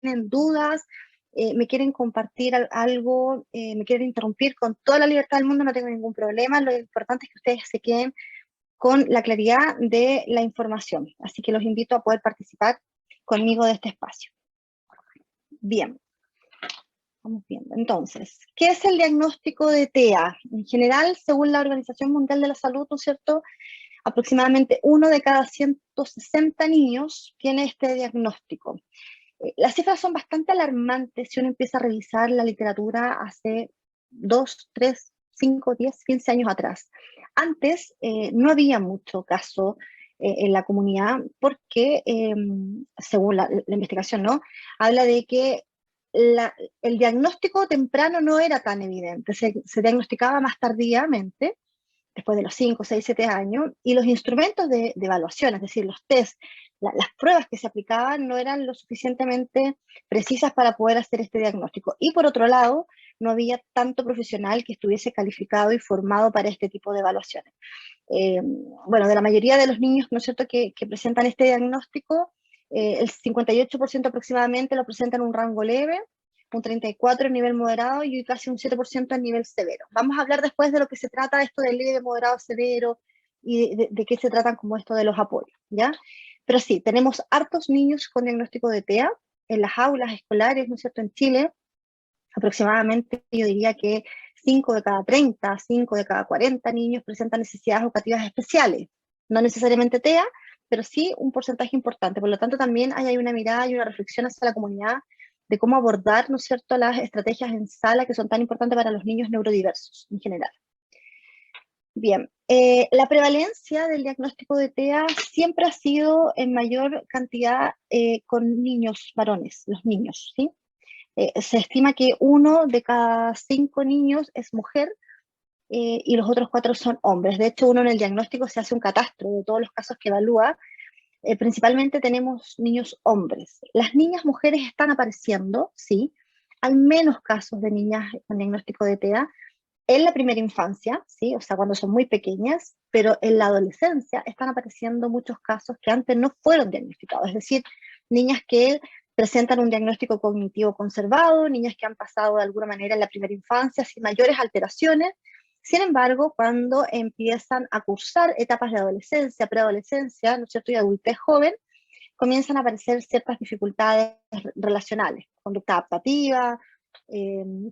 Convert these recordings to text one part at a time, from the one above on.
tienen dudas, me quieren compartir algo, me quieren interrumpir con toda la libertad del mundo, no tengo ningún problema. Lo importante es que ustedes se queden con la claridad de la información. Así que los invito a poder participar conmigo de este espacio. Bien, vamos viendo. Entonces, ¿qué es el diagnóstico de TEA? En general, según la Organización Mundial de la Salud, ¿no es cierto?, aproximadamente 1 de cada 160 niños tiene este diagnóstico. Las cifras son bastante alarmantes si uno empieza a revisar la literatura hace 2, 3, 5, 10, 15 años atrás. Antes no había mucho caso en la comunidad porque, según la investigación, ¿no?, habla de que el diagnóstico temprano no era tan evidente, se diagnosticaba más tardíamente, después de los 5, 6, 7 años, y los instrumentos de evaluación, es decir, los test, las pruebas que se aplicaban no eran lo suficientemente precisas para poder hacer este diagnóstico. Y por otro lado, no había tanto profesional que estuviese calificado y formado para este tipo de evaluaciones. Bueno, de la mayoría de los niños, ¿no es cierto?, que presentan este diagnóstico, el 58% aproximadamente lo presentan en un rango leve, un 34% en nivel moderado y casi un 7% en nivel severo. Vamos a hablar después de lo que se trata esto de leve, moderado, severo y de qué se tratan como esto de los apoyos, ¿ya? Pero sí, tenemos hartos niños con diagnóstico de TEA en las aulas escolares, ¿no es cierto?, en Chile. Aproximadamente yo diría que 5 de cada 30, 5 de cada 40 niños presentan necesidades educativas especiales. No necesariamente TEA, pero sí un porcentaje importante. Por lo tanto, también hay una mirada y una reflexión hacia la comunidad de cómo abordar, ¿no es cierto?, las estrategias en sala que son tan importantes para los niños neurodiversos en general. Bien, la prevalencia del diagnóstico de TEA siempre ha sido en mayor cantidad con niños varones, los niños, ¿sí? Se estima que 1 de cada 5 niños es mujer y los otros 4 son hombres. De hecho, uno en el diagnóstico se hace un catastro de todos los casos que evalúa. Principalmente tenemos niños hombres. Las niñas mujeres están apareciendo, sí. Hay menos casos de niñas con diagnóstico de TEA en la primera infancia, sí, o sea, cuando son muy pequeñas, pero en la adolescencia están apareciendo muchos casos que antes no fueron diagnosticados. Es decir, niñas que presentan un diagnóstico cognitivo conservado, niñas que han pasado de alguna manera en la primera infancia sin mayores alteraciones. Sin embargo, cuando empiezan a cursar etapas de adolescencia, preadolescencia, ¿no es cierto?, y adultez joven, comienzan a aparecer ciertas dificultades relacionales, conducta adaptativa,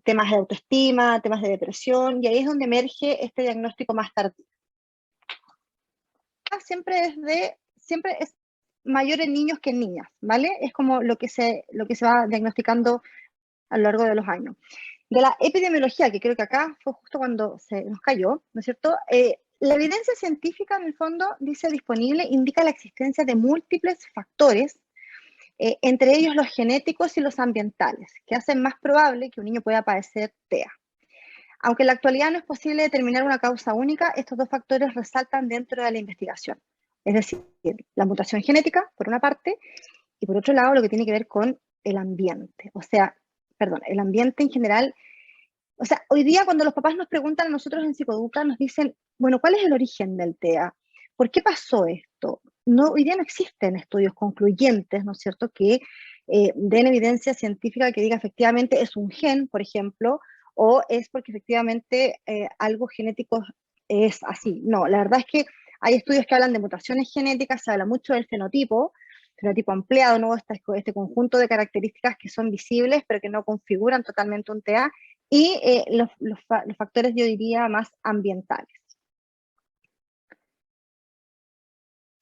temas de autoestima, temas de depresión, y ahí es donde emerge este diagnóstico más tardío. Siempre es mayor en niños que en niñas, ¿vale? Es como lo que se va diagnosticando a lo largo de los años. De la epidemiología, que creo que acá fue justo cuando se nos cayó, ¿no es cierto? La evidencia científica, en el fondo, dice disponible, indica la existencia de múltiples factores, entre ellos los genéticos y los ambientales, que hacen más probable que un niño pueda padecer TEA. Aunque en la actualidad no es posible determinar una causa única, estos dos factores resaltan dentro de la investigación. Es decir, la mutación genética, por una parte, y por otro lado, lo que tiene que ver con el ambiente. O sea, perdón, el ambiente en general. O sea, hoy día cuando los papás nos preguntan a nosotros en Psicoeduca, nos dicen, bueno, ¿cuál es el origen del TEA? ¿Por qué pasó esto? No, hoy día no existen estudios concluyentes, ¿no es cierto?, que den evidencia científica que diga efectivamente es un gen, por ejemplo, o es porque efectivamente algo genético es así. No, la verdad es que hay estudios que hablan de mutaciones genéticas, se habla mucho del fenotipo ampliado, ¿no? Este conjunto de características que son visibles, pero que no configuran totalmente un TEA, y los factores, yo diría, más ambientales.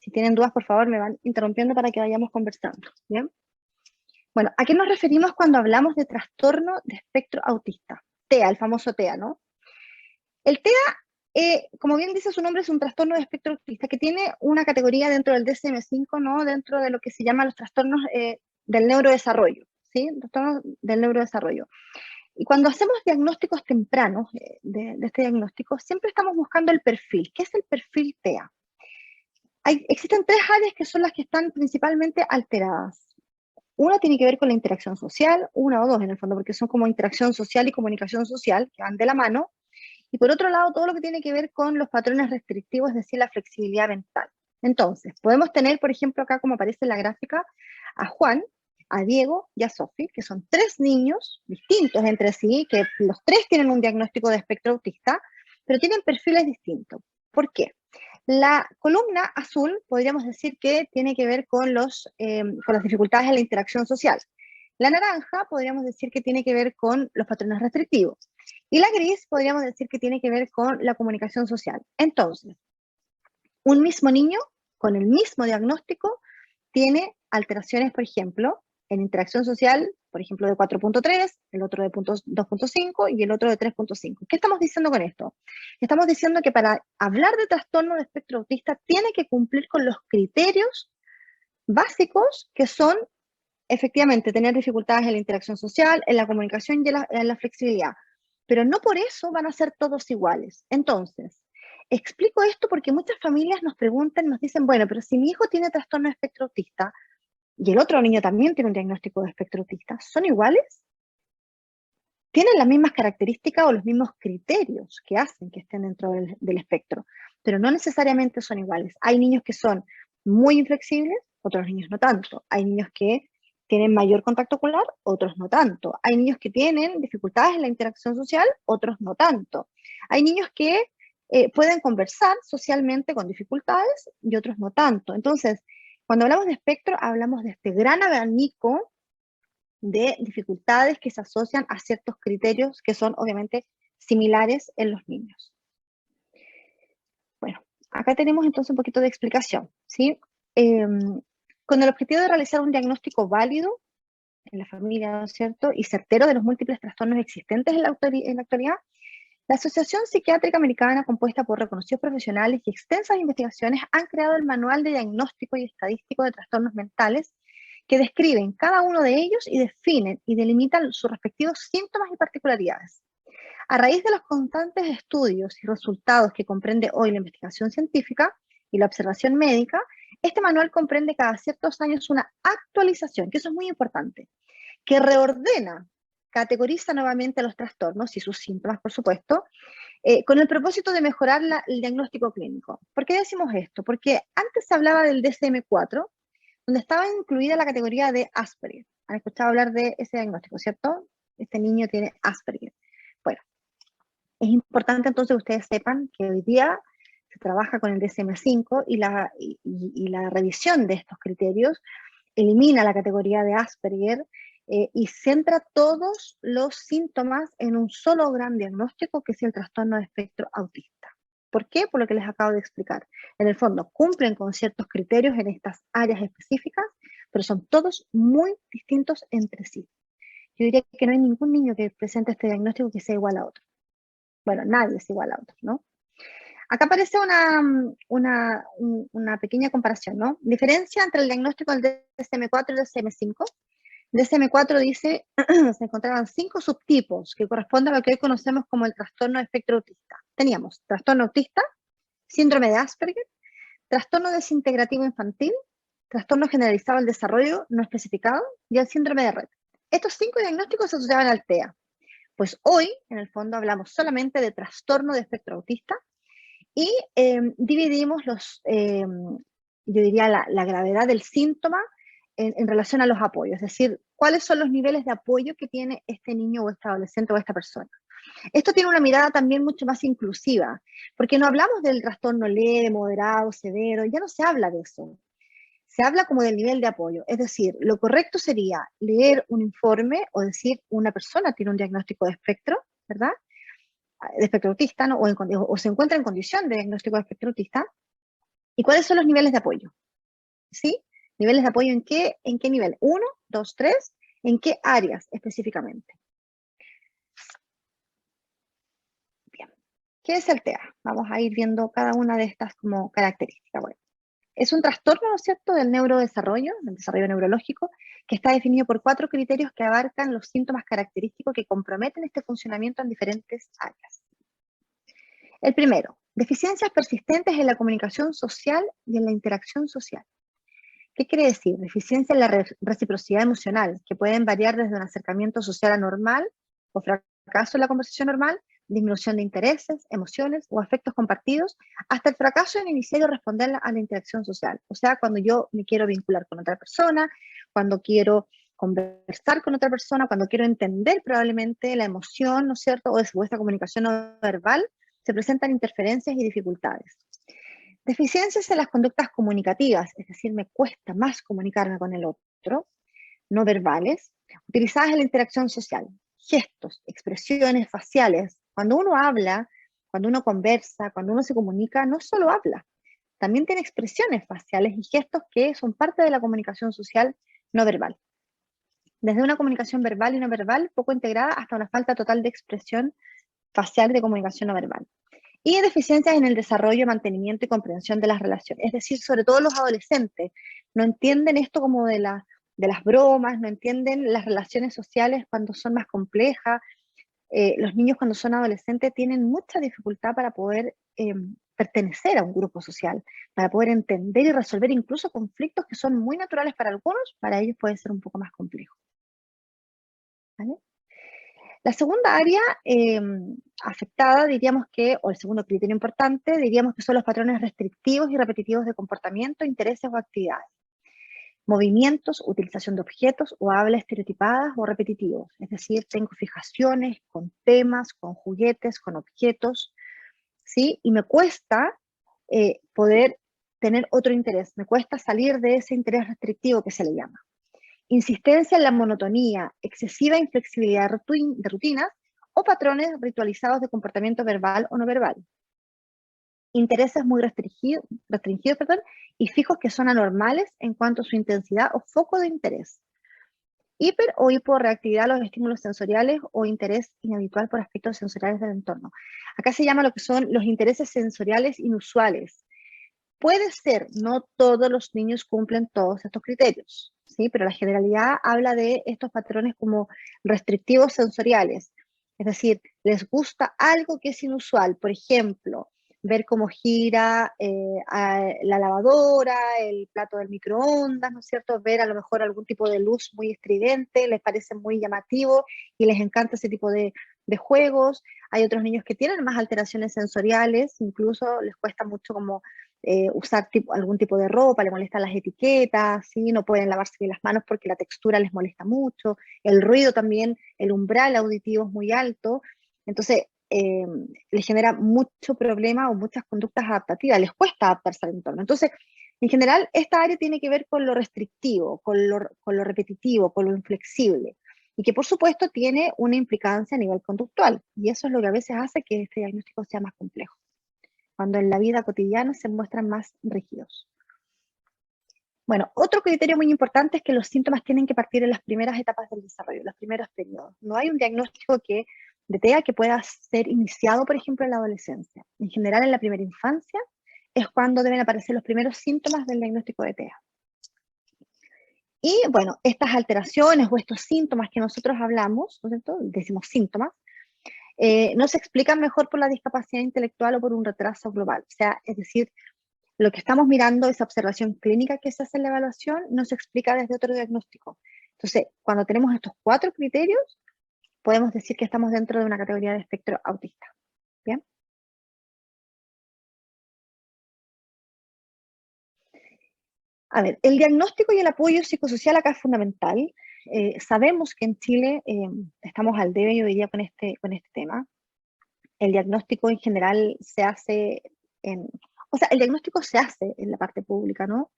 Si tienen dudas, por favor, me van interrumpiendo para que vayamos conversando, ¿bien? Bueno, ¿a qué nos referimos cuando hablamos de trastorno de espectro autista? TEA, el famoso TEA, ¿no? El TEA, como bien dice su nombre, es un trastorno de espectro autista que tiene una categoría dentro del DSM-5, ¿no?, dentro de lo que se llama los trastornos del neurodesarrollo, ¿sí? Trastornos del neurodesarrollo. Y cuando hacemos diagnósticos tempranos de este diagnóstico, siempre estamos buscando el perfil. ¿Qué es el perfil TEA? Existen 3 áreas que son las que están principalmente alteradas. Una tiene que ver con la interacción social, una o dos en el fondo, porque son como interacción social y comunicación social, que van de la mano. Y por otro lado, todo lo que tiene que ver con los patrones restrictivos, es decir, la flexibilidad mental. Entonces, podemos tener, por ejemplo, acá como aparece en la gráfica, a Juan, a Diego y a Sofi, que son 3 niños distintos entre sí, que los 3 tienen un diagnóstico de espectro autista, pero tienen perfiles distintos. ¿Por qué? La columna azul podríamos decir que tiene que ver con las dificultades en la interacción social. La naranja podríamos decir que tiene que ver con los patrones restrictivos. Y la gris podríamos decir que tiene que ver con la comunicación social. Entonces, un mismo niño con el mismo diagnóstico tiene alteraciones, por ejemplo, en interacción social, por ejemplo, de 4.3, el otro de 2.5 y el otro de 3.5. ¿Qué estamos diciendo con esto? Estamos diciendo que para hablar de trastorno de espectro autista tiene que cumplir con los criterios básicos que son efectivamente tener dificultades en la interacción social, en la comunicación y en la flexibilidad. Pero no por eso van a ser todos iguales. Entonces, explico esto porque muchas familias nos preguntan, nos dicen, bueno, pero si mi hijo tiene trastorno de espectro autista y el otro niño también tiene un diagnóstico de espectro autista, ¿son iguales? Tienen las mismas características o los mismos criterios que hacen que estén dentro del espectro, pero no necesariamente son iguales. Hay niños que son muy inflexibles, otros niños no tanto. Hay niños que tienen mayor contacto ocular, otros no tanto. Hay niños que tienen dificultades en la interacción social, otros no tanto. Hay niños que pueden conversar socialmente con dificultades y otros no tanto. Entonces, cuando hablamos de espectro, hablamos de este gran abanico de dificultades que se asocian a ciertos criterios que son obviamente similares en los niños. Bueno, acá tenemos entonces un poquito de explicación, ¿sí? Con el objetivo de realizar un diagnóstico válido en la familia, ¿no es cierto?, y certero de los múltiples trastornos existentes en la actualidad, la Asociación Psiquiátrica Americana, compuesta por reconocidos profesionales y extensas investigaciones, han creado el Manual de Diagnóstico y Estadístico de Trastornos Mentales, que describen cada uno de ellos y definen y delimitan sus respectivos síntomas y particularidades. A raíz de los constantes estudios y resultados que comprende hoy la investigación científica y la observación médica, este manual comprende cada ciertos años una actualización, que eso es muy importante, que reordena, categoriza nuevamente los trastornos y sus síntomas, por supuesto, con el propósito de mejorar el diagnóstico clínico. ¿Por qué decimos esto? Porque antes se hablaba del DSM-4, donde estaba incluida la categoría de Asperger. ¿Han escuchado hablar de ese diagnóstico, cierto? Este niño tiene Asperger. Bueno, es importante entonces que ustedes sepan que hoy día se trabaja con el DSM-5 y la revisión de estos criterios elimina la categoría de Asperger y centra todos los síntomas en un solo gran diagnóstico, que es el trastorno de espectro autista. ¿Por qué? Por lo que les acabo de explicar. En el fondo, cumplen con ciertos criterios en estas áreas específicas, pero son todos muy distintos entre sí. Yo diría que no hay ningún niño que presente este diagnóstico que sea igual a otro. Bueno, nadie es igual a otro, ¿no? Acá aparece una pequeña comparación, ¿no? Diferencia entre el diagnóstico del DSM-4 y el DSM-5. El DSM-4 dice, se encontraban 5 subtipos que corresponden a lo que hoy conocemos como el trastorno de espectro autista. Teníamos trastorno autista, síndrome de Asperger, trastorno desintegrativo infantil, trastorno generalizado del desarrollo no especificado y el síndrome de Rett. Estos 5 diagnósticos se asociaban al TEA. Pues hoy, en el fondo, hablamos solamente de trastorno de espectro autista y dividimos yo diría, la gravedad del síntoma en relación a los apoyos, es decir, cuáles son los niveles de apoyo que tiene este niño o este adolescente o esta persona. Esto tiene una mirada también mucho más inclusiva, porque no hablamos del trastorno leve, moderado, severo, ya no se habla de eso. Se habla como del nivel de apoyo, es decir, lo correcto sería leer un informe o decir una persona tiene un diagnóstico de espectro, ¿verdad? De espectro autista, ¿no? O se encuentra en condición de diagnóstico de espectro autista. ¿Y cuáles son los niveles de apoyo? ¿Sí? ¿Niveles de apoyo en qué nivel? 1, 2, 3, ¿en qué áreas específicamente? Bien. ¿Qué es el TEA? Vamos a ir viendo cada una de estas como características. Bueno, es un trastorno, ¿no es cierto?, del neurodesarrollo, del desarrollo neurológico, que está definido por 4 criterios que abarcan los síntomas característicos que comprometen este funcionamiento en diferentes áreas. El primero, deficiencias persistentes en la comunicación social y en la interacción social. ¿Qué quiere decir? Deficiencia en la reciprocidad emocional, que pueden variar desde un acercamiento social anormal o fracaso en la conversación normal, disminución de intereses, emociones o afectos compartidos, hasta el fracaso en iniciar y responder a la interacción social. O sea, cuando yo me quiero vincular con otra persona, cuando quiero conversar con otra persona, cuando quiero entender probablemente la emoción, ¿no es cierto?, o esta comunicación no verbal, se presentan interferencias y dificultades. Deficiencias en las conductas comunicativas, es decir, me cuesta más comunicarme con el otro, no verbales, utilizadas en la interacción social, gestos, expresiones faciales. Cuando uno habla, cuando uno conversa, cuando uno se comunica, no solo habla, también tiene expresiones faciales y gestos que son parte de la comunicación social no verbal. Desde una comunicación verbal y no verbal, poco integrada, hasta una falta total de expresión facial de comunicación no verbal. Y deficiencias en el desarrollo, mantenimiento y comprensión de las relaciones. Es decir, sobre todo los adolescentes no entienden esto como de las bromas, no entienden las relaciones sociales cuando son más complejas. Los niños cuando son adolescentes tienen mucha dificultad para poder pertenecer a un grupo social, para poder entender y resolver incluso conflictos que son muy naturales para algunos, para ellos puede ser un poco más complejo. ¿Vale? La segunda área afectada, diríamos que, o el segundo criterio importante, diríamos que son los patrones restrictivos y repetitivos de comportamiento, intereses o actividades. Movimientos, utilización de objetos o habla estereotipadas o repetitivos. Es decir, tengo fijaciones con temas, con juguetes, con objetos, ¿sí? Y me cuesta poder tener otro interés, me cuesta salir de ese interés restrictivo que se le llama. Insistencia en la monotonía, excesiva inflexibilidad de rutinas o patrones ritualizados de comportamiento verbal o no verbal. Intereses muy restringidos y fijos que son anormales en cuanto a su intensidad o foco de interés. Hiper o hiporreactividad a los estímulos sensoriales o interés inhabitual por aspectos sensoriales del entorno. Acá se llama lo que son los intereses sensoriales inusuales. Puede ser, no todos los niños cumplen todos estos criterios, ¿sí? Pero la generalidad habla de estos patrones como restrictivos sensoriales. Es decir, les gusta algo que es inusual, por ejemplo, ver cómo gira la lavadora, el plato del microondas, ¿no es cierto? Ver a lo mejor algún tipo de luz muy estridente, les parece muy llamativo y les encanta ese tipo de juegos. Hay otros niños que tienen más alteraciones sensoriales, incluso les cuesta mucho como usar algún tipo de ropa, le molestan las etiquetas, ¿sí? No pueden lavarse bien las manos porque la textura les molesta mucho, el ruido también, el umbral auditivo es muy alto, entonces les genera mucho problema o muchas conductas adaptativas, les cuesta adaptarse al entorno. Entonces, en general, esta área tiene que ver con lo restrictivo, con lo repetitivo, con lo inflexible, y que por supuesto tiene una implicancia a nivel conductual, y eso es lo que a veces hace que este diagnóstico sea más complejo, cuando en la vida cotidiana se muestran más rígidos. Bueno, otro criterio muy importante es que los síntomas tienen que partir en las primeras etapas del desarrollo, los primeros periodos. No hay un diagnóstico de TEA que pueda ser iniciado, por ejemplo, en la adolescencia. En general, en la primera infancia es cuando deben aparecer los primeros síntomas del diagnóstico de TEA. Y bueno, estas alteraciones o estos síntomas que nosotros hablamos, ¿no es cierto? Decimos síntomas, no se explican mejor por la discapacidad intelectual o por un retraso global. O sea, es decir, lo que estamos mirando, esa observación clínica que se hace en la evaluación, no se explica desde otro diagnóstico. Entonces, cuando tenemos estos 4 criterios, podemos decir que estamos dentro de una categoría de espectro autista. ¿Bien? A ver, el diagnóstico y el apoyo psicosocial acá es fundamental. Sabemos que en Chile estamos al debe, yo diría, con este tema. El diagnóstico en general se hace el diagnóstico se hace en la parte pública, ¿no?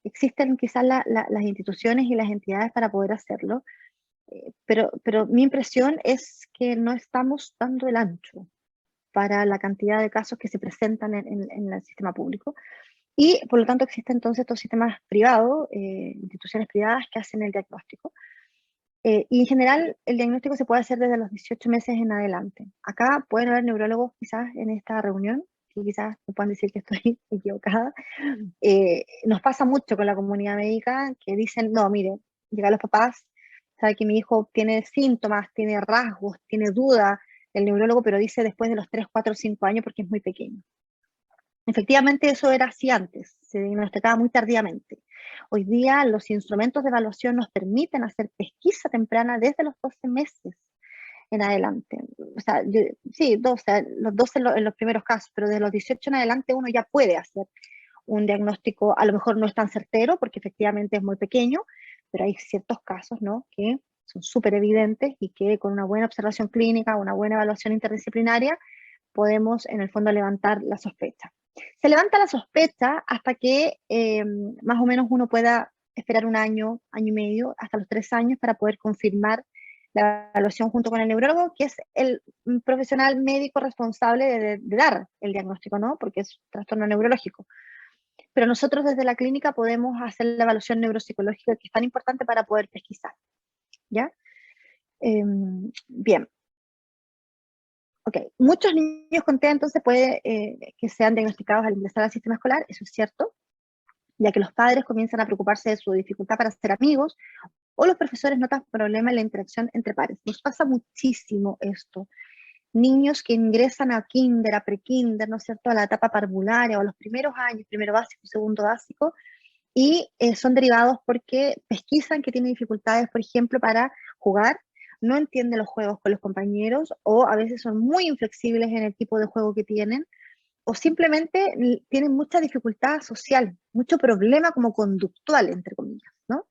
Existen quizás las instituciones y las entidades para poder hacerlo, pero mi impresión es que no estamos dando el ancho para la cantidad de casos que se presentan en el sistema público. Y por lo tanto existen entonces estos sistemas privados, instituciones privadas que hacen el diagnóstico. Y en general el diagnóstico se puede hacer desde los 18 meses en adelante. Acá pueden haber neurólogos quizás en esta reunión, que quizás me puedan decir que estoy equivocada. Nos pasa mucho con la comunidad médica que dicen, no, mire, llegan los papás, sabe que mi hijo tiene síntomas, tiene rasgos, tiene duda, el neurólogo, pero dice después de los 3, 4, 5 años porque es muy pequeño. Efectivamente eso era así antes, se diagnosticaba muy tardíamente. Hoy día los instrumentos de evaluación nos permiten hacer pesquisa temprana desde los 12 meses en adelante. O sea, sí, los 12 en los primeros casos, pero desde los 18 en adelante uno ya puede hacer un diagnóstico, a lo mejor no es tan certero porque efectivamente es muy pequeño, pero hay ciertos casos, ¿no?, que son súper evidentes y que con una buena observación clínica, una buena evaluación interdisciplinaria, podemos en el fondo levantar la sospecha. Se levanta la sospecha hasta que más o menos uno pueda esperar un año, año y medio, hasta los 3 años para poder confirmar la evaluación junto con el neurólogo, que es el profesional médico responsable de dar el diagnóstico, ¿no?, porque es trastorno neurológico. Pero nosotros desde la clínica podemos hacer la evaluación neuropsicológica, que es tan importante para poder pesquisar, ¿ya? Bien. Ok, muchos niños con TEA entonces puede que sean diagnosticados al ingresar al sistema escolar, eso es cierto, ya que los padres comienzan a preocuparse de su dificultad para ser amigos, o los profesores notan problemas en la interacción entre pares. Nos pasa muchísimo esto. Niños que ingresan a kinder, a prekinder, ¿no es cierto?, a la etapa parvularia, o a los primeros años, primero básico, segundo básico, y son derivados porque pesquisan que tienen dificultades, por ejemplo, para jugar, no entienden los juegos con los compañeros, o a veces son muy inflexibles en el tipo de juego que tienen, o simplemente tienen mucha dificultad social, mucho problema como conductual, entre comillas, ¿no?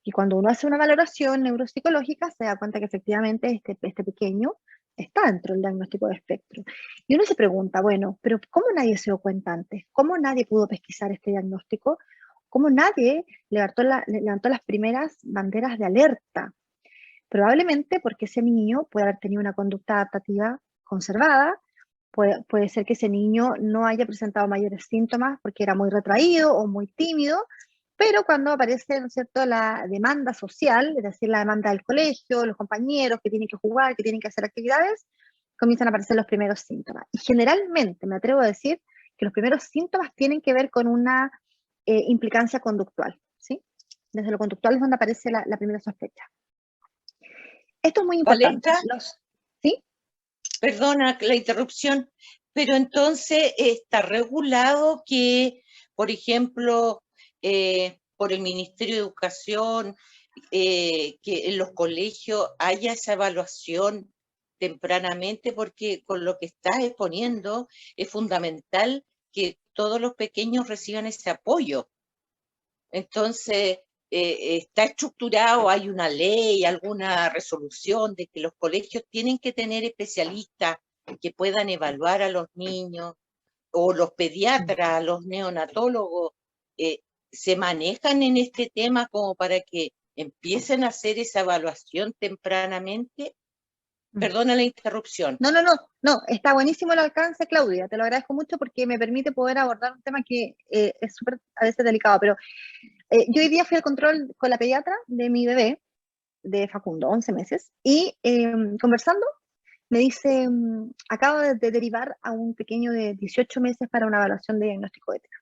Y cuando uno hace una valoración neuropsicológica, se da cuenta que efectivamente este pequeño está dentro del diagnóstico de espectro. Y uno se pregunta, bueno, pero ¿cómo nadie se dio cuenta antes? ¿Cómo nadie pudo pesquisar este diagnóstico? ¿Cómo nadie levantó las primeras banderas de alerta? Probablemente porque ese niño puede haber tenido una conducta adaptativa conservada, puede ser que ese niño no haya presentado mayores síntomas porque era muy retraído o muy tímido, pero cuando aparece, ¿no es cierto?, la demanda social, es decir, la demanda del colegio, los compañeros que tienen que jugar, que tienen que hacer actividades, comienzan a aparecer los primeros síntomas. Y generalmente, me atrevo a decir, que los primeros síntomas tienen que ver con una implicancia conductual, ¿sí? Desde lo conductual es donde aparece la primera sospecha. Esto es muy importante. Valesca, ¿Sí? perdona la interrupción, pero entonces está regulado que, por ejemplo, por el Ministerio de Educación, que en los colegios haya esa evaluación tempranamente, porque con lo que estás exponiendo es fundamental que todos los pequeños reciban ese apoyo. Entonces, está estructurado, hay una ley, alguna resolución de que los colegios tienen que tener especialistas que puedan evaluar a los niños, o los pediatras, los neonatólogos, se manejan en este tema como para que empiecen a hacer esa evaluación tempranamente. Perdona la interrupción. No, está buenísimo el alcance, Claudia, te lo agradezco mucho porque me permite poder abordar un tema que es súper a veces delicado, pero yo hoy día fui al control con la pediatra de mi bebé, de Facundo, 11 meses, y conversando me dice, acabo de derivar a un pequeño de 18 meses para una evaluación de diagnóstico de TEA.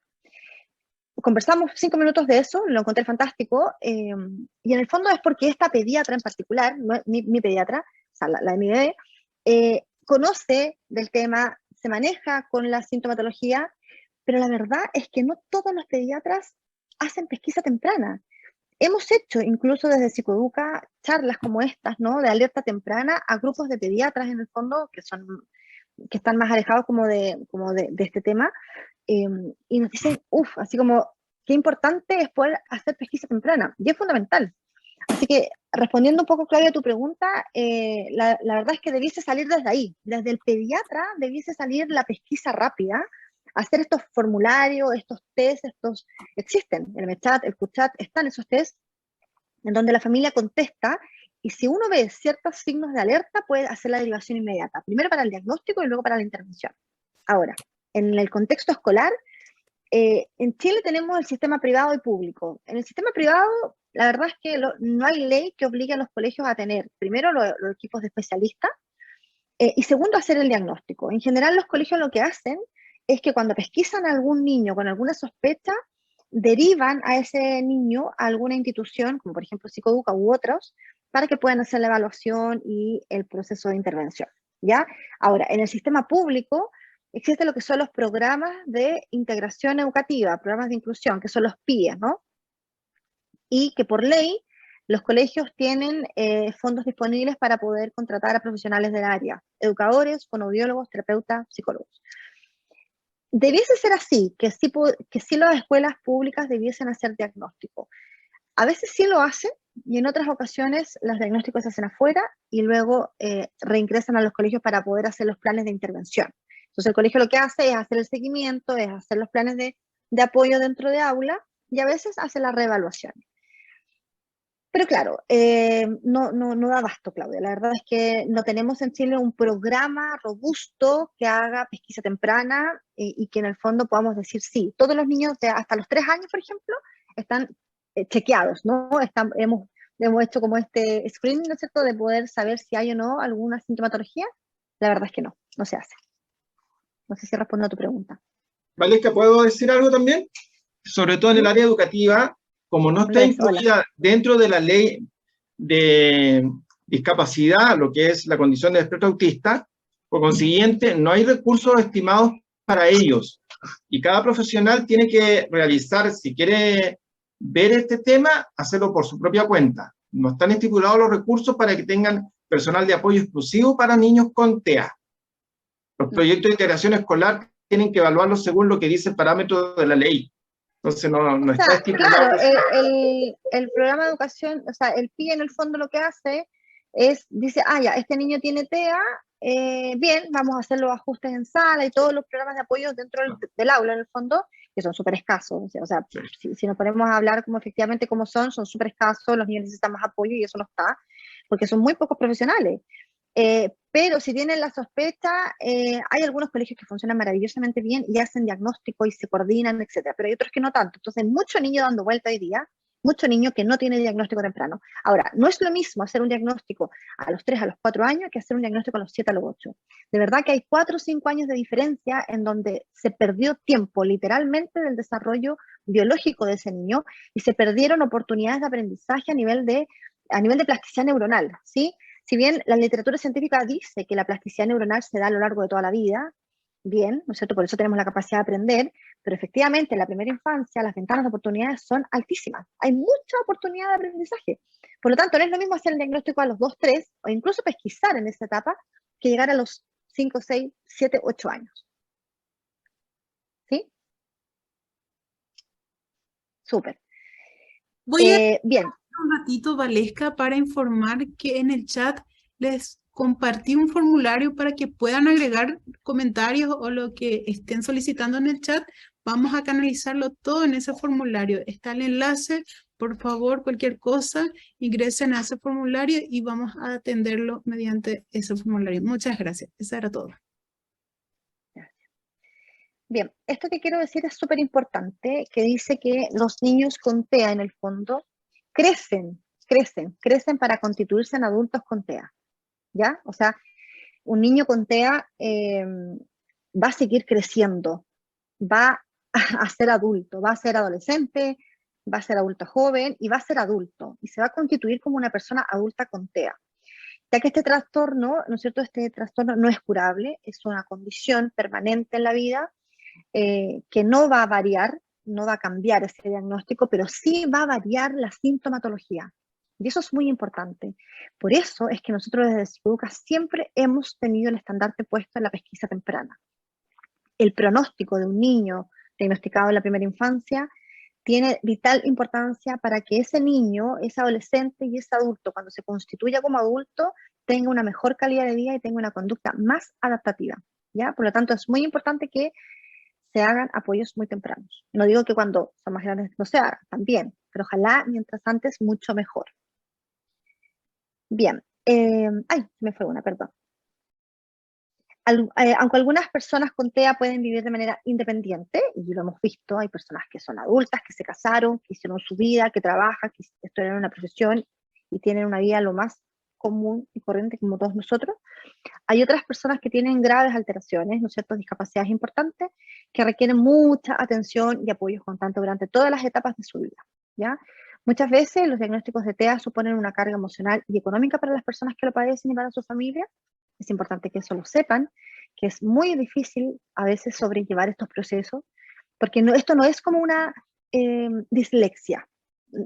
Conversamos 5 minutos de eso, lo encontré fantástico, y en el fondo es porque esta pediatra en particular, mi pediatra, o sea, la de mi bebé, conoce del tema, se maneja con la sintomatología, pero la verdad es que no todos los pediatras hacen pesquisa temprana. Hemos hecho, incluso desde Psicoeduca, charlas como estas, ¿no?, de alerta temprana a grupos de pediatras en el fondo, que están más alejados como de este tema, y nos dicen, así como, qué importante es poder hacer pesquisa temprana, y es fundamental. Así que, respondiendo un poco, Claudia, a tu pregunta, la verdad es que debiese salir desde ahí, desde el pediatra debiese salir la pesquisa rápida, hacer estos formularios, estos test, existen, el MECHAT, el QCHAT, están esos test, en donde la familia contesta, y si uno ve ciertos signos de alerta, puede hacer la derivación inmediata, primero para el diagnóstico y luego para la intervención. Ahora, en el contexto escolar, en Chile tenemos el sistema privado y público. En el sistema privado, la verdad es que no hay ley que obligue a los colegios a tener, primero, los equipos de especialistas, y segundo, hacer el diagnóstico. En general, los colegios lo que hacen es que cuando pesquisan a algún niño con alguna sospecha, derivan a ese niño a alguna institución, como por ejemplo Psicoeduca u otros, para que puedan hacer la evaluación y el proceso de intervención, ¿ya? Ahora, en el sistema público existen lo que son los programas de integración educativa, programas de inclusión, que son los PIE, ¿no? Y que por ley los colegios tienen fondos disponibles para poder contratar a profesionales del área, educadores, fonoaudiólogos, terapeutas, psicólogos. Debiese ser así, que sí las escuelas públicas debiesen hacer diagnóstico. A veces sí lo hacen, y en otras ocasiones los diagnósticos se hacen afuera y luego reingresan a los colegios para poder hacer los planes de intervención. Entonces el colegio lo que hace es hacer el seguimiento, es hacer los planes de apoyo dentro de aula, y a veces hace la reevaluación. Pero claro, no da abasto, Claudia. La verdad es que no tenemos en Chile un programa robusto que haga pesquisa temprana y que en el fondo podamos decir, sí, todos los niños hasta los 3 años, por ejemplo, están chequeados, ¿no? Hemos hecho como este screening, ¿no es cierto?, de poder saber si hay o no alguna sintomatología. La verdad es que no se hace. No sé si respondo a tu pregunta. Valesca, ¿puedo decir algo también? Sobre todo en el área educativa, como no está incluida dentro de la ley de discapacidad, lo que es la condición de espectro autista, por consiguiente, no hay recursos estimados para ellos. Y cada profesional tiene que realizar, si quiere ver este tema, hacerlo por su propia cuenta. No están estipulados los recursos para que tengan personal de apoyo exclusivo para niños con TEA. Los proyectos de integración escolar tienen que evaluarlos según lo que dice el parámetro de la ley. Entonces no está estipulado. Claro, el programa de educación, o sea, el PIE en el fondo lo que hace es, dice, ya, este niño tiene TEA, bien, vamos a hacer los ajustes en sala y todos los programas de apoyo dentro del aula, en el fondo, que son súper escasos. O sea, si nos ponemos a hablar como efectivamente cómo son súper escasos, los niños necesitan más apoyo y eso no está, porque son muy pocos profesionales. Pero si tienen la sospecha, hay algunos colegios que funcionan maravillosamente bien y hacen diagnóstico y se coordinan, etcétera, pero hay otros que no tanto. Entonces, mucho niño dando vuelta hoy día, mucho niño que no tiene diagnóstico temprano. Ahora, no es lo mismo hacer un diagnóstico a los 3, a los 4 años que hacer un diagnóstico a los 7, a los 8. De verdad que hay 4 o 5 años de diferencia en donde se perdió tiempo literalmente del desarrollo biológico de ese niño y se perdieron oportunidades de aprendizaje a nivel de plasticidad neuronal, ¿sí? Si bien la literatura científica dice que la plasticidad neuronal se da a lo largo de toda la vida, bien, ¿no es cierto? Por eso tenemos la capacidad de aprender, pero efectivamente en la primera infancia las ventanas de oportunidades son altísimas. Hay mucha oportunidad de aprendizaje. Por lo tanto, no es lo mismo hacer el diagnóstico a los 2, 3, o incluso pesquisar en esa etapa, que llegar a los 5, 6, 7, 8 años. ¿Sí? Súper. Voy a bien. un ratito, Valesca, para informar que en el chat les compartí un formulario para que puedan agregar comentarios o lo que estén solicitando en el chat. Vamos a canalizarlo todo en ese formulario. Está el enlace. Por favor, cualquier cosa, ingresen a ese formulario y vamos a atenderlo mediante ese formulario. Muchas gracias. Eso era todo. Bien, esto que quiero decir es súper importante, que dice que los niños con TEA en el fondo crecen para constituirse en adultos con TEA, ¿ya? O sea, un niño con TEA va a seguir creciendo, va a ser adulto, va a ser adolescente, va a ser adulto joven y va a ser adulto y se va a constituir como una persona adulta con TEA. Ya que este trastorno, ¿no es cierto? Este trastorno no es curable, es una condición permanente en la vida que no va a variar, no va a cambiar ese diagnóstico, pero sí va a variar la sintomatología. Y eso es muy importante. Por eso es que nosotros desde Psicoeduca siempre hemos tenido el estandarte puesto en la pesquisa temprana. El pronóstico de un niño diagnosticado en la primera infancia tiene vital importancia para que ese niño, ese adolescente y ese adulto, cuando se constituya como adulto, tenga una mejor calidad de vida y tenga una conducta más adaptativa, ¿ya? Por lo tanto, es muy importante que se hagan apoyos muy tempranos. No digo que cuando son más grandes no se hagan, también, pero ojalá mientras antes mucho mejor. Bien, me fue una, perdón. Aunque algunas personas con TEA pueden vivir de manera independiente, y lo hemos visto, hay personas que son adultas, que se casaron, que hicieron su vida, que trabajan, que estudiaron una profesión y tienen una vida lo más común y corriente como todos nosotros. Hay otras personas que tienen graves alteraciones, ¿no es cierto?, discapacidades importantes, que requieren mucha atención y apoyo constante durante todas las etapas de su vida, ¿ya? Muchas veces los diagnósticos de TEA suponen una carga emocional y económica para las personas que lo padecen y para su familia. Es importante que eso lo sepan, que es muy difícil a veces sobrellevar estos procesos, porque esto no es como una dislexia,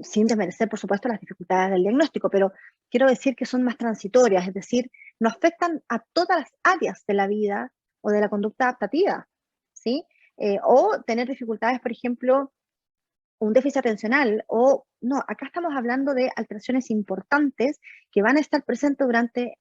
sin desmerecer, por supuesto, las dificultades del diagnóstico, pero quiero decir que son más transitorias, es decir, no afectan a todas las áreas de la vida o de la conducta adaptativa, ¿sí? O tener dificultades, por ejemplo, un déficit atencional, o no, acá estamos hablando de alteraciones importantes que van a estar presentes durante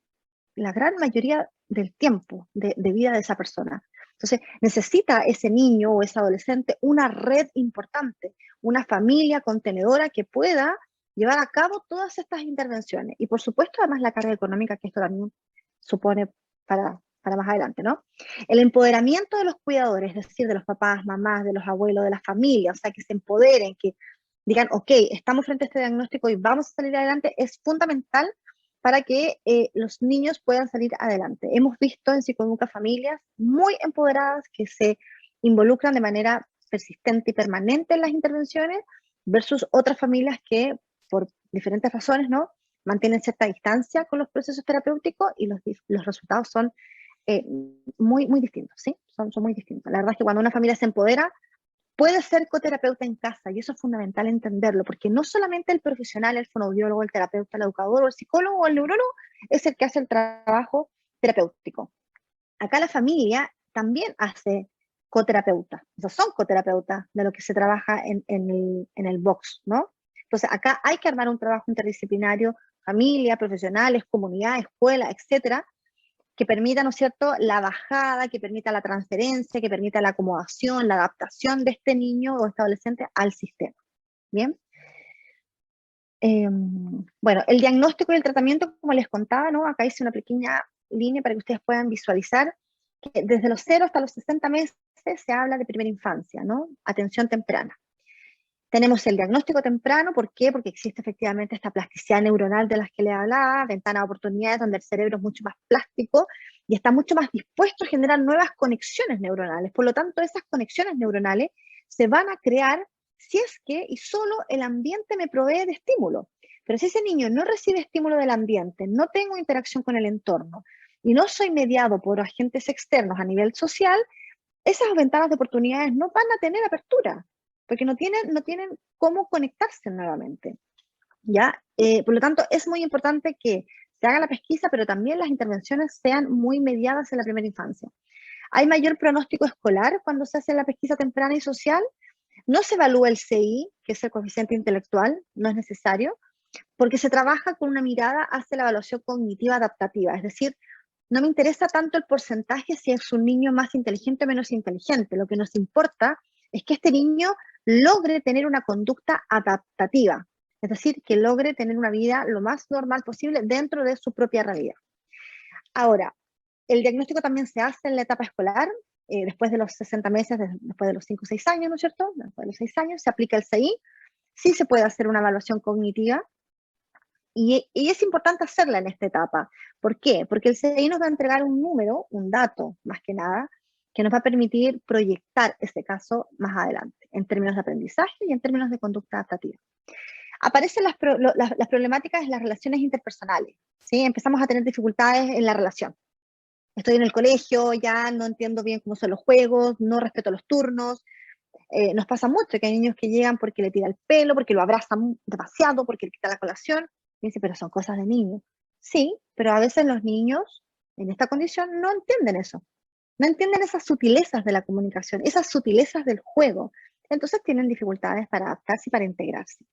la gran mayoría del tiempo de vida de esa persona. Entonces, necesita ese niño o ese adolescente una red importante, una familia contenedora que pueda llevar a cabo todas estas intervenciones. Y por supuesto, además, la carga económica que esto también supone para más adelante, ¿no? El empoderamiento de los cuidadores, es decir, de los papás, mamás, de los abuelos, de las familias, o sea, que se empoderen, que digan, ok, estamos frente a este diagnóstico y vamos a salir adelante, es fundamental para que los niños puedan salir adelante. Hemos visto en Psicoeduca familias muy empoderadas que se involucran de manera persistente y permanente en las intervenciones versus otras familias que por diferentes razones, ¿no?, mantienen cierta distancia con los procesos terapéuticos y los resultados son muy distintos, ¿sí? Son muy distintos. La verdad es que cuando una familia se empodera, puede ser coterapeuta en casa, y eso es fundamental entenderlo, porque no solamente el profesional, el fonoaudiólogo, el terapeuta, el educador, o el psicólogo o el neurólogo es el que hace el trabajo terapéutico. Acá la familia también hace coterapeuta, o sea, son coterapeutas de lo que se trabaja en el box, ¿no? Entonces acá hay que armar un trabajo interdisciplinario, familia, profesionales, comunidad, escuela, etcétera, que permita, ¿no es cierto?, la bajada, que permita la transferencia, que permita la acomodación, la adaptación de este niño o este adolescente al sistema. ¿Bien? Bueno, el diagnóstico y el tratamiento, como les contaba, ¿no?, acá hice una pequeña línea para que ustedes puedan visualizar que desde los 0 hasta los 60 meses se habla de primera infancia, ¿no? Atención temprana. Tenemos el diagnóstico temprano, ¿por qué? Porque existe efectivamente esta plasticidad neuronal de las que le hablaba, ventana de oportunidades donde el cerebro es mucho más plástico y está mucho más dispuesto a generar nuevas conexiones neuronales. Por lo tanto, esas conexiones neuronales se van a crear si es que y solo el ambiente me provee de estímulo. Pero si ese niño no recibe estímulo del ambiente, no tengo interacción con el entorno y no soy mediado por agentes externos a nivel social, esas ventanas de oportunidades no van a tener apertura, porque no tienen cómo conectarse nuevamente, ¿ya? Por lo tanto, es muy importante que se haga la pesquisa, pero también las intervenciones sean muy mediadas en la primera infancia. Hay mayor pronóstico escolar cuando se hace la pesquisa temprana y social. No se evalúa el CI, que es el coeficiente intelectual, no es necesario, porque se trabaja con una mirada hacia la evaluación cognitiva adaptativa, es decir, no me interesa tanto el porcentaje si es un niño más inteligente o menos inteligente, lo que nos importa es que este niño logre tener una conducta adaptativa, es decir, que logre tener una vida lo más normal posible dentro de su propia realidad. Ahora, el diagnóstico también se hace en la etapa escolar, después de los 60 meses, después de los 5 o 6 años, ¿no es cierto? Después de los 6 años se aplica el CI, sí se puede hacer una evaluación cognitiva, y es importante hacerla en esta etapa. ¿Por qué? Porque el CI nos va a entregar un número, un dato, más que nada, que nos va a permitir proyectar ese caso más adelante, en términos de aprendizaje y en términos de conducta adaptativa. Aparecen las problemáticas en las relaciones interpersonales, ¿sí? Empezamos a tener dificultades en la relación. Estoy en el colegio, ya no entiendo bien cómo son los juegos, no respeto los turnos. Nos pasa mucho que hay niños que llegan porque le tira el pelo, porque lo abrazan demasiado, porque le quita la colación. Y dice, pero son cosas de niños. Sí, pero a veces los niños en esta condición no entienden eso. No entienden esas sutilezas de la comunicación, esas sutilezas del juego. Entonces tienen dificultades para adaptarse y para integrarse.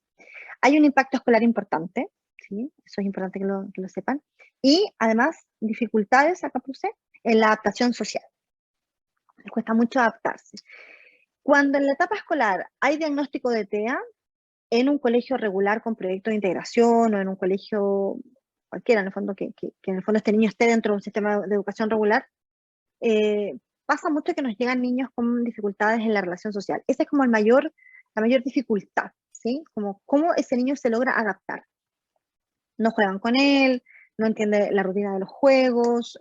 Hay un impacto escolar importante, ¿sí? Eso es importante que lo sepan. Y además, dificultades, acá puse, en la adaptación social. Les cuesta mucho adaptarse. Cuando en la etapa escolar hay diagnóstico de TEA, en un colegio regular con proyecto de integración o en un colegio cualquiera, en el fondo, que en el fondo este niño esté dentro de un sistema de educación regular, pasa mucho que nos llegan niños con dificultades en la relación social. Esa es como la mayor dificultad, ¿sí? Como cómo ese niño se logra adaptar. No juegan con él, no entiende la rutina de los juegos,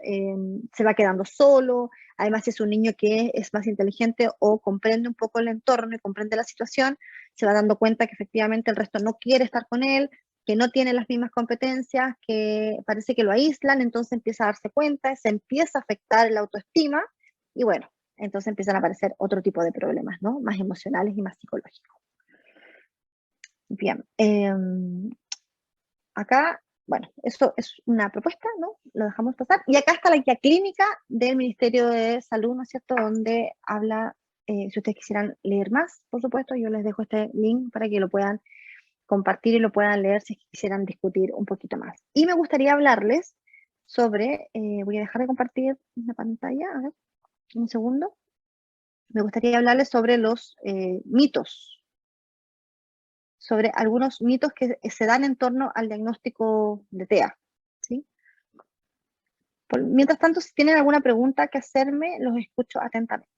se va quedando solo. Además, si es un niño que es más inteligente o comprende un poco el entorno y comprende la situación, se va dando cuenta que efectivamente el resto no quiere estar con él, que no tiene las mismas competencias, que parece que lo aíslan, entonces empieza a darse cuenta, se empieza a afectar la autoestima y bueno, entonces empiezan a aparecer otro tipo de problemas, ¿no? Más emocionales y más psicológicos. Bien, acá, bueno, eso es una propuesta, ¿no? Lo dejamos pasar. Y acá está la guía clínica del Ministerio de Salud, ¿no es cierto?, donde habla si ustedes quisieran leer más, por supuesto, yo les dejo este link para que lo puedan compartir y lo puedan leer si quisieran discutir un poquito más. Y me gustaría hablarles sobre, voy a dejar de compartir la pantalla, a ver, un segundo. Me gustaría hablarles sobre los mitos, sobre algunos mitos que se dan en torno al diagnóstico de TEA, ¿sí? Mientras tanto, si tienen alguna pregunta que hacerme, los escucho atentamente.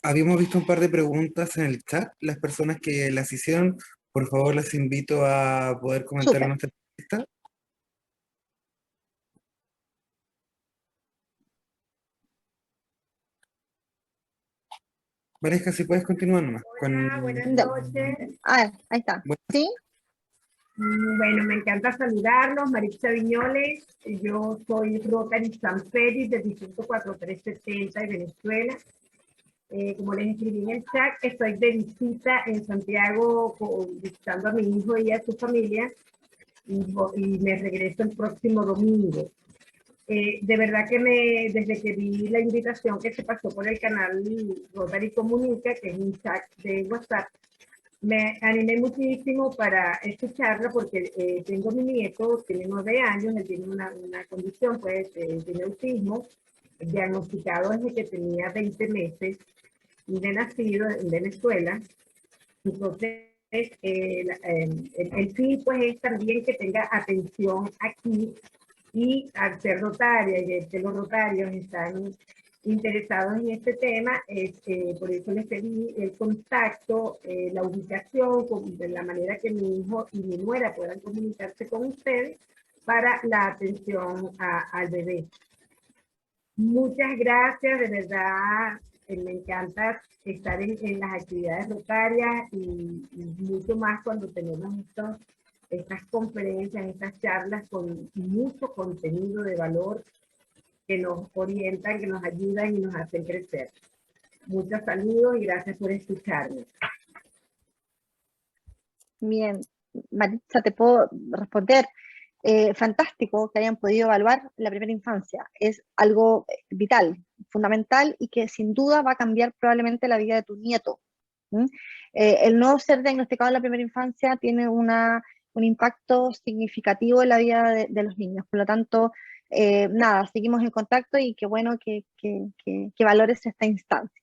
Habíamos visto un par de preguntas en el chat. Las personas que las hicieron, por favor, las invito a poder comentar en Súper. nuestra lista. Valesca, si puedes continuar nomás. Hola, buenas noches. Ah, ahí está. Bueno. ¿Sí? Bueno, me encanta saludarlos, Maritza Viñoles. Yo soy Rotary San Félix del Distrito 4370 de Venezuela. Como les escribí en el chat, estoy de visita en Santiago visitando a mi hijo y a su familia y me regreso el próximo domingo. De verdad que desde que vi la invitación que se pasó por el canal Rotary Comunica, que es un chat de WhatsApp, me animé muchísimo para escucharla porque tengo mi nieto, tiene 9 años, él tiene una condición, pues tiene autismo, diagnosticado desde que tenía 20 meses de nacido en Venezuela. Entonces, el fin pues es también que tenga atención aquí, y al ser rotaria y que los rotarios están interesados en este tema, por eso les pedí el contacto, la ubicación, de la manera que mi hijo y mi nuera puedan comunicarse con ustedes para la atención al bebé. Muchas gracias, de verdad, me encanta estar en las actividades rotarias y mucho más cuando tenemos estas conferencias, estas charlas con mucho contenido de valor que nos orientan, que nos ayudan y nos hacen crecer. Muchos saludos y gracias por escucharme. Bien, Maritza, te puedo responder. Fantástico que hayan podido evaluar la primera infancia. Es algo vital, fundamental y que sin duda va a cambiar probablemente la vida de tu nieto. El no ser diagnosticado en la primera infancia tiene un impacto significativo en la vida de los niños. Por lo tanto, nada, seguimos en contacto y qué bueno que valores esta instancia.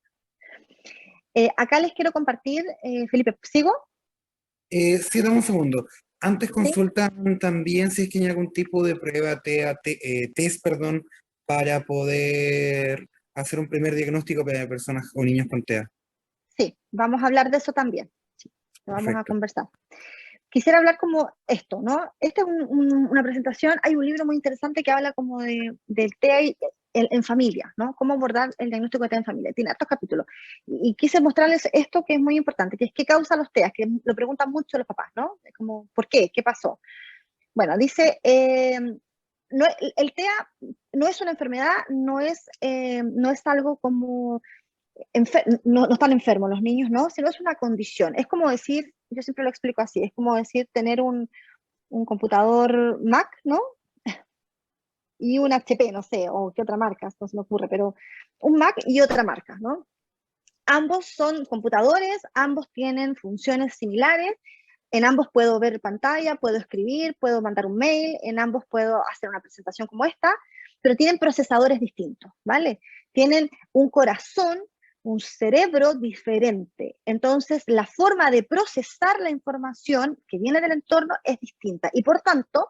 Acá les quiero compartir, Felipe, ¿sigo? Sí, dame un segundo. Antes consultan también si es que hay algún tipo de prueba, test, perdón, para poder hacer un primer diagnóstico para personas o niños con TEA. Sí, vamos a hablar de eso también. Sí, lo vamos a Perfecto. conversar. Quisiera hablar como esto, ¿no? Esta es una presentación, hay un libro muy interesante que habla como del TEA en familia, ¿no? Cómo abordar el diagnóstico de TEA en familia. Tiene hartos capítulos. Y quise mostrarles esto que es muy importante, que es qué causa los TEA, que lo preguntan mucho los papás, ¿no? Es como, ¿por qué? ¿Qué pasó? Bueno, dice, no, el TEA no es una enfermedad, no es algo como, no están enfermos los niños, ¿no? Sino es una condición. Es como decir, yo siempre lo explico así, es como decir tener un computador Mac, ¿no? Y un HP, no sé, o qué otra marca, no se me ocurre, pero un Mac y otra marca, ¿no? Ambos son computadores, ambos tienen funciones similares, en ambos puedo ver pantalla, puedo escribir, puedo mandar un mail, en ambos puedo hacer una presentación como esta, pero tienen procesadores distintos, ¿vale? Tienen un corazón, un cerebro diferente. Entonces, la forma de procesar la información que viene del entorno es distinta y, por tanto,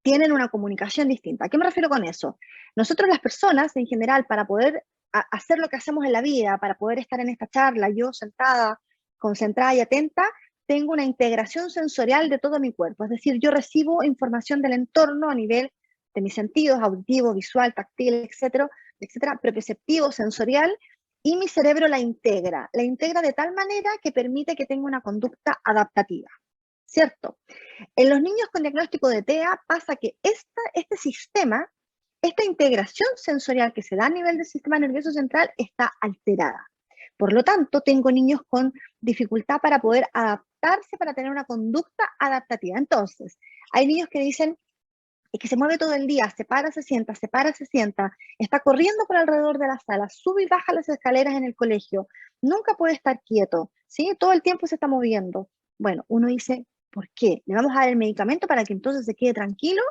tienen una comunicación distinta. ¿A qué me refiero con eso? Nosotros las personas, en general, para poder hacer lo que hacemos en la vida, para poder estar en esta charla, yo sentada, concentrada y atenta, tengo una integración sensorial de todo mi cuerpo. Es decir, yo recibo información del entorno a nivel de mis sentidos, auditivo, visual, táctil, etcétera, perceptivo, sensorial, y mi cerebro la integra de tal manera que permite que tenga una conducta adaptativa, ¿cierto? En los niños con diagnóstico de TEA pasa que este sistema, esta integración sensorial que se da a nivel del sistema nervioso central está alterada. Por lo tanto, tengo niños con dificultad para poder adaptarse, para tener una conducta adaptativa. Entonces, hay niños que dicen, y que se mueve todo el día, se para, se sienta, se para, se sienta, está corriendo por alrededor de la sala, sube y baja las escaleras en el colegio, nunca puede estar quieto, ¿sí? Todo el tiempo se está moviendo. Bueno, uno dice, ¿por qué? ¿Le vamos a dar el medicamento para que entonces se quede tranquilo?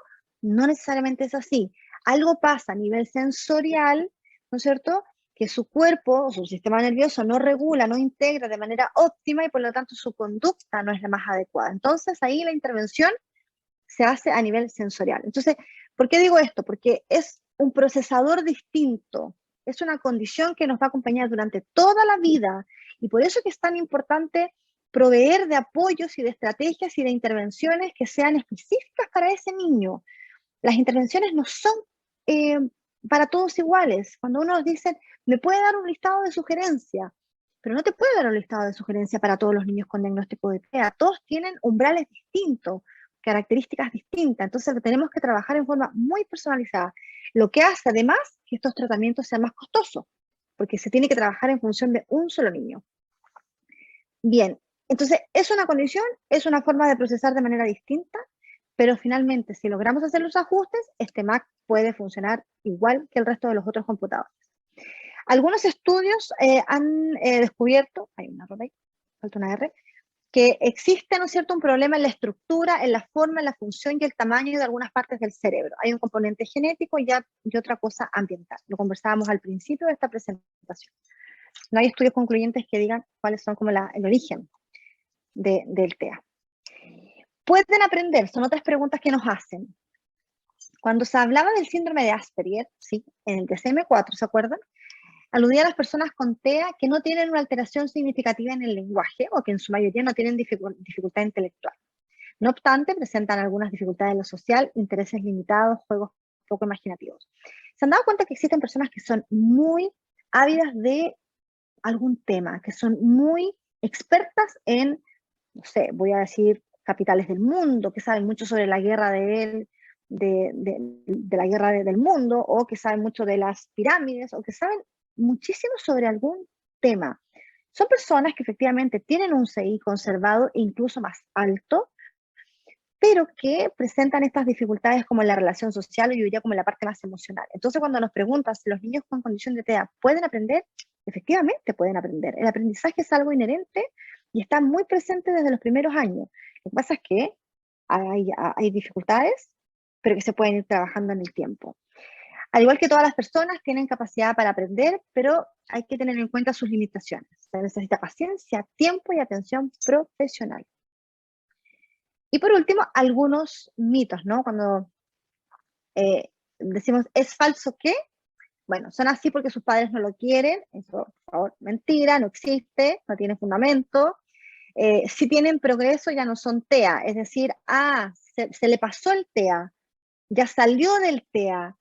No necesariamente es así. Algo pasa a nivel sensorial, ¿no es cierto?, que su cuerpo o su sistema nervioso no regula, no integra de manera óptima y por lo tanto su conducta no es la más adecuada. Entonces ahí la intervención se hace a nivel sensorial. Entonces, ¿por qué digo esto? Porque es un procesador distinto, es una condición que nos va a acompañar durante toda la vida y por eso que es tan importante proveer de apoyos y de estrategias y de intervenciones que sean específicas para ese niño. Las intervenciones no son para todos iguales. Cuando uno nos dice, me puede dar un listado de sugerencias, pero no te puede dar un listado de sugerencias para todos los niños con diagnóstico de TEA. Todos tienen umbrales distintos, características distintas, entonces tenemos que trabajar en forma muy personalizada, lo que hace además que estos tratamientos sean más costosos, porque se tiene que trabajar en función de un solo niño. Bien, entonces es una condición, es una forma de procesar de manera distinta, pero finalmente si logramos hacer los ajustes, este Mac puede funcionar igual que el resto de los otros computadores. Algunos estudios han descubierto, hay una R ahí, falta una R, que existe, ¿no es cierto?, un problema en la estructura, en la forma, en la función y el tamaño de algunas partes del cerebro. Hay un componente genético y otra cosa ambiental. Lo conversábamos al principio de esta presentación. No hay estudios concluyentes que digan cuáles son como el origen del TEA. Pueden aprender, son otras preguntas que nos hacen. Cuando se hablaba del síndrome de Asperger, ¿sí?, en el DSM-4, ¿se acuerdan?, aludía a las personas con TEA que no tienen una alteración significativa en el lenguaje o que en su mayoría no tienen dificultad intelectual. No obstante, presentan algunas dificultades en lo social, intereses limitados, juegos poco imaginativos. ¿Se han dado cuenta que existen personas que son muy ávidas de algún tema, que son muy expertas en, no sé, voy a decir, capitales del mundo, que saben mucho sobre la guerra de la guerra del mundo, o que saben mucho de las pirámides, o que saben muchísimo sobre algún tema? Son personas que efectivamente tienen un CI conservado e incluso más alto, pero que presentan estas dificultades como en la relación social, y yo diría como en la parte más emocional. Entonces, cuando nos preguntan si los niños con condición de TEA pueden aprender, efectivamente pueden aprender. El aprendizaje es algo inherente y está muy presente desde los primeros años. Lo que pasa es que hay dificultades, pero que se pueden ir trabajando en el tiempo. Al igual que todas las personas, tienen capacidad para aprender, pero hay que tener en cuenta sus limitaciones. Se necesita paciencia, tiempo y atención profesional. Y por último, algunos mitos, ¿no? Cuando decimos, ¿es falso qué? Bueno, son así porque sus padres no lo quieren. Eso, por favor, mentira, no existe, no tiene fundamento. Si tienen progreso, ya no son TEA. Es decir, se le pasó el TEA, ya salió del TEA,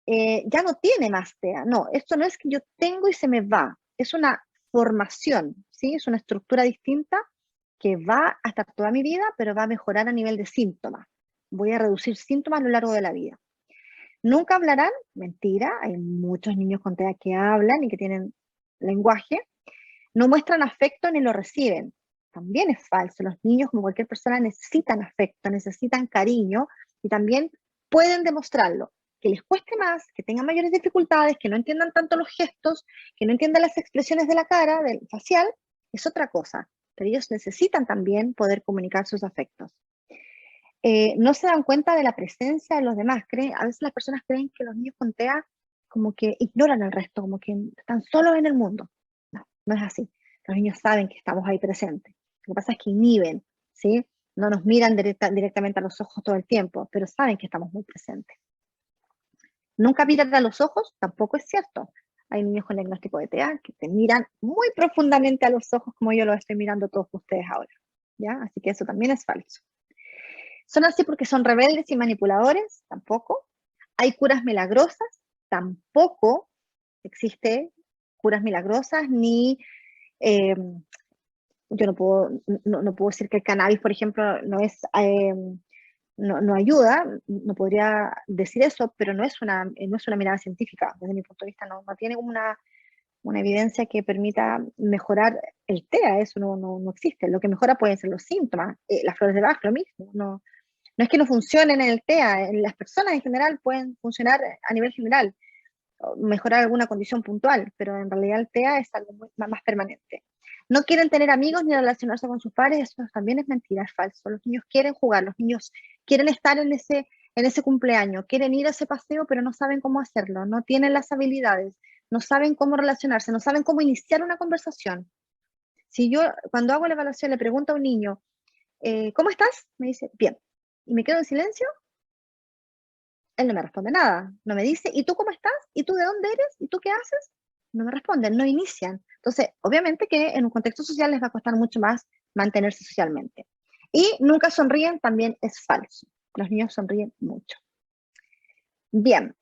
ya no tiene más TEA. No, esto no es que yo tengo y se me va. Es una formación, ¿sí? Es una estructura distinta que va a estar toda mi vida, pero va a mejorar a nivel de síntomas. Voy a reducir síntomas a lo largo de la vida. Nunca hablarán, mentira, hay muchos niños con TEA que hablan y que tienen lenguaje. No muestran afecto ni lo reciben. También es falso. Los niños, como cualquier persona, necesitan afecto, necesitan cariño y también pueden demostrarlo. Que les cueste más, que tengan mayores dificultades, que no entiendan tanto los gestos, que no entiendan las expresiones de la cara, del facial, es otra cosa. Pero ellos necesitan también poder comunicar sus afectos. No se dan cuenta de la presencia de los demás. A veces las personas creen que los niños con TEA como que ignoran al resto, como que están solos en el mundo. No, no es así. Los niños saben que estamos ahí presentes. Lo que pasa es que inhiben, ¿sí? No nos miran directamente a los ojos todo el tiempo, pero saben que estamos muy presentes. Nunca miran a los ojos, tampoco es cierto. Hay niños con diagnóstico de TEA que te miran muy profundamente a los ojos, como yo lo estoy mirando a todos ustedes ahora, ¿ya? Así que eso también es falso. ¿Son así porque son rebeldes y manipuladores? Tampoco. ¿Hay curas milagrosas? Tampoco existe curas milagrosas, ni yo no puedo decir que el cannabis, por ejemplo, no ayuda, no podría decir eso, pero no es una mirada científica. Desde mi punto de vista no tiene una evidencia que permita mejorar el TEA, eso no existe. Lo que mejora pueden ser los síntomas. Las flores de Bach, lo mismo, no No es que no funcionen en el TEA, las personas en general pueden funcionar a nivel general, o mejorar alguna condición puntual, pero en realidad el TEA es algo más permanente. No quieren tener amigos ni relacionarse con sus pares, eso también es mentira, es falso. Los niños quieren jugar, los niños quieren estar en ese cumpleaños, quieren ir a ese paseo, pero no saben cómo hacerlo, no tienen las habilidades, no saben cómo relacionarse, no saben cómo iniciar una conversación. Si yo, cuando hago la evaluación, le pregunto a un niño, ¿cómo estás? Me dice, bien. Y me quedo en silencio, él no me responde nada. No me dice, ¿y tú cómo estás? ¿Y tú de dónde eres? ¿Y tú qué haces? No me responden, no inician. Entonces, obviamente que en un contexto social les va a costar mucho más mantenerse socialmente. Y nunca sonríen también es falso. Los niños sonríen mucho. Bien,